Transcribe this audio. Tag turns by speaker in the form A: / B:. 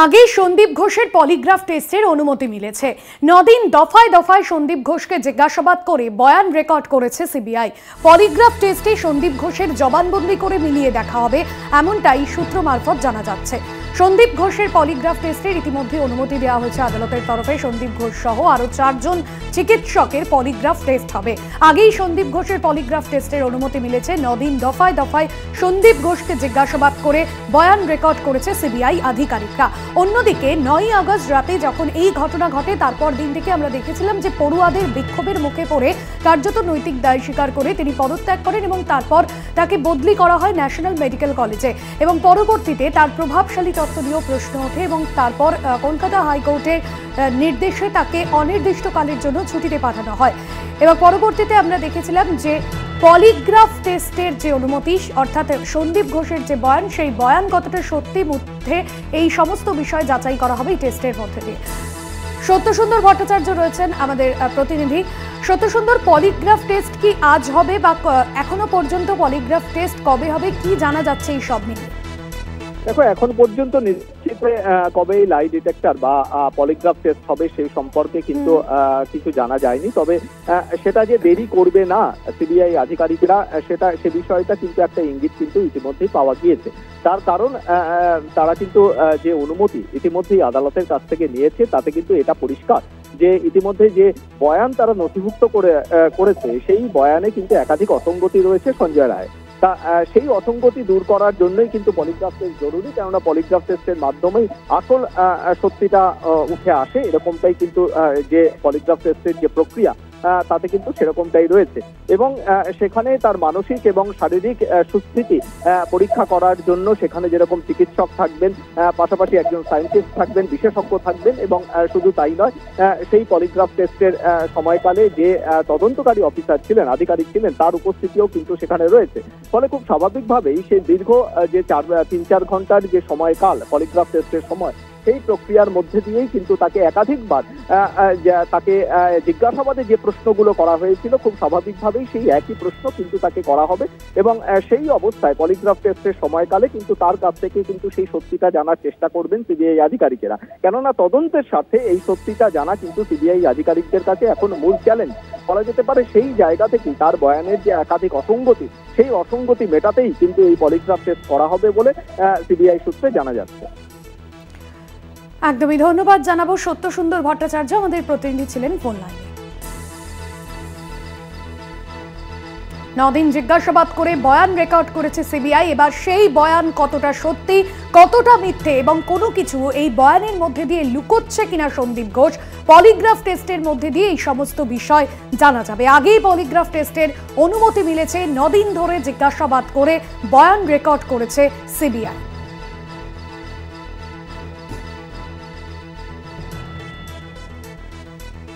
A: আগেই সন্দীপ ঘোষের পলিগ্রাফ টেস্টের অনুমতি মিলেছে। 9 দিন দফায় দফায় সন্দীপ ঘোষকে জিজ্ঞাসাবাদ করে বয়ান রেকর্ড করেছে সিবিআই। পলিগ্রাফ টেস্টে সন্দীপ ঘোষের জবানবন্দি করে মিলিয়ে দেখা হবে, এমনটাই সূত্র মারফত জানা যাচ্ছে। সন্দীপ ঘোষের পলিগ্রাফ টেস্টের ইতিমধ্যে অনুমতি দেওয়া হয়েছে আদালতের তরফে। সন্দীপ ঘোষ সহ আরো 4 জন চিকিৎসকের পলিগ্রাফ টেস্ট হবে। আগেই সন্দীপ ঘোষের পলিগ্রাফ টেস্টের অনুমতি মিলেছে। 9 দিন দফায় দফায় সন্দীপ ঘোষকে জিজ্ঞাসাবাদ করে বয়ান রেকর্ড করেছে সিবিআই আধিকারিকরা। অন্যদিকে 9ই আগস্ট রাতে যখন এই ঘটনা ঘটে, তারপর দিন থেকে আমরা দেখেছিলাম যে পড়ুয়াদের বিক্ষোভের মুখে পড়ে কার্যত নৈতিক দায় স্বীকার করে তিনি পদত্যাগ করেন এবং তারপর তাকে বদলি করা হয় ন্যাশনাল মেডিকেল কলেজে এবং পরবর্তীতে তার প্রভাবশালী তথ্য নিয়েও প্রশ্ন ওঠে এবং তারপর কলকাতা হাইকোর্টের নির্দেশে তাকে অনির্দিষ্টকালের জন্য ছুটিতে পাঠানো হয়। এবং পরবর্তীতে আমরা দেখেছিলাম যে পলিগ্রাফ টেস্টের যে অনুমতি, অর্থাৎ সন্দীপ ঘোষের যে বয়ান, সেই বয়ান কতটা সত্যি মধ্যে এই সমস্ত বিষয় যাচাই করা হবে এই টেস্টের মধ্যে দিয়ে। সত্যসুন্দর ভট্টাচার্য রয়েছেন আমাদের প্রতিনিধি। সত্যসুন্দর, পলিগ্রাফ টেস্ট কি আজ হবে বা এখনো পর্যন্ত পলিগ্রাফ টেস্ট কবে হবে, কি জানা যাচ্ছে এই সব নিয়ে?
B: দেখো, এখন পর্যন্ত নিশ্চিত কবে এই লাই ডিটেক্টর বা পলিগ্রাফ টেস্ট হবে সেই সম্পর্কে কিন্তু কিছু জানা যায়নি। তবে সেটা যে দেরি করবে না সিবিআই আধিকারিকরা, সে বিষয়টা কিন্তু একটা ইঙ্গিত কিন্তু ইতিমধ্যেই পাওয়া গিয়েছে। তার কারণ তারা কিন্তু যে অনুমতি ইতিমধ্যেই আদালতের কাছ থেকে নিয়েছে, তাতে কিন্তু এটা পরিষ্কার যে ইতিমধ্যে যে বয়ান তারা নথিভুক্ত করেছে সেই বয়ানে কিন্তু একাধিক অসঙ্গতি রয়েছে সঞ্জয় রায়। তা সেই অসঙ্গতি দূর করার জন্যই কিন্তু পলিগ্রাফ টেস্ট জরুরি, কেননা পলিগ্রাফ টেস্টের মাধ্যমেই আসল সত্যিটা উঠে আসে। এরকমটাই কিন্তু যে পলিগ্রাফ টেস্টের যে প্রক্রিয়া তাতে কিন্তু সেরকমটাই রয়েছে এবং সেখানে তার মানসিক এবং শারীরিক সুস্থিতি পরীক্ষা করার জন্য সেখানে যেরকম চিকিৎসক থাকবেন, পাশাপাশি একজন সায়েন্টিস্ট থাকবেন, বিশেষজ্ঞ থাকবেন এবং শুধু তাই নয়, সেই পলিগ্রাফ টেস্টের সময়কালে যে তদন্তকারী অফিসার ছিলেন, আধিকারিক ছিলেন, তার উপস্থিতিও কিন্তু সেখানে রয়েছে। ফলে খুব স্বাভাবিকভাবেই সেই দীর্ঘ যে 3-4 ঘন্টার যে সময়কাল পলিগ্রাফ টেস্টের সময়, সেই প্রক্রিয়ার মধ্যে দিয়েই কিন্তু তাকে একাধিকবার তাকে জিজ্ঞাসাবাদে যে প্রশ্নগুলো করা হয়েছিল, খুব স্বাভাবিকভাবেই সেই একই প্রশ্ন কিন্তু তাকে করা হবে এবং সেই অবস্থায় পলিগ্রাফ টেস্টের সময়কালে কিন্তু তার কাছ থেকে কিন্তু সেই সত্যিটা জানার চেষ্টা করবেন সিবিআই আধিকারিকেরা। কেননা তদন্তের সাথে এই সত্যিটা জানা কিন্তু সিবিআই আধিকারিকদের কাছে এখন মূল চ্যালেঞ্জ বলা যেতে পারে। সেই জায়গা থেকেই তার বয়ানের যে একাধিক অসঙ্গতি, সেই অসঙ্গতি মেটাতেই কিন্তু এই পলিগ্রাফ টেস্ট করা হবে বলে সিবিআই সূত্রে জানা যাচ্ছে।
A: একদমই ধন্যবাদ জানাবো সত্যসুন্দর ভট্টাচার্য, আমাদের প্রতিনিধি ছিলেন ফোন লাইনে। 9 দিন জিজ্ঞাসাবাদ করে বয়ান রেকর্ড করেছে সিবিআই। এবার সেই বয়ান কতটা সত্যি, কতটা মিথ্যে এবং কোনো কিছু এই বয়ানের মধ্যে দিয়ে লুকোচ্ছে কিনা সন্দীপ ঘোষ, পলিগ্রাফ টেস্টের মধ্যে দিয়ে এই সমস্ত বিষয় জানা যাবে। আগেই পলিগ্রাফ টেস্টের অনুমতি মিলেছে, 9 দিন ধরে জিজ্ঞাসাবাদ করে বয়ান রেকর্ড করেছে সিবিআই।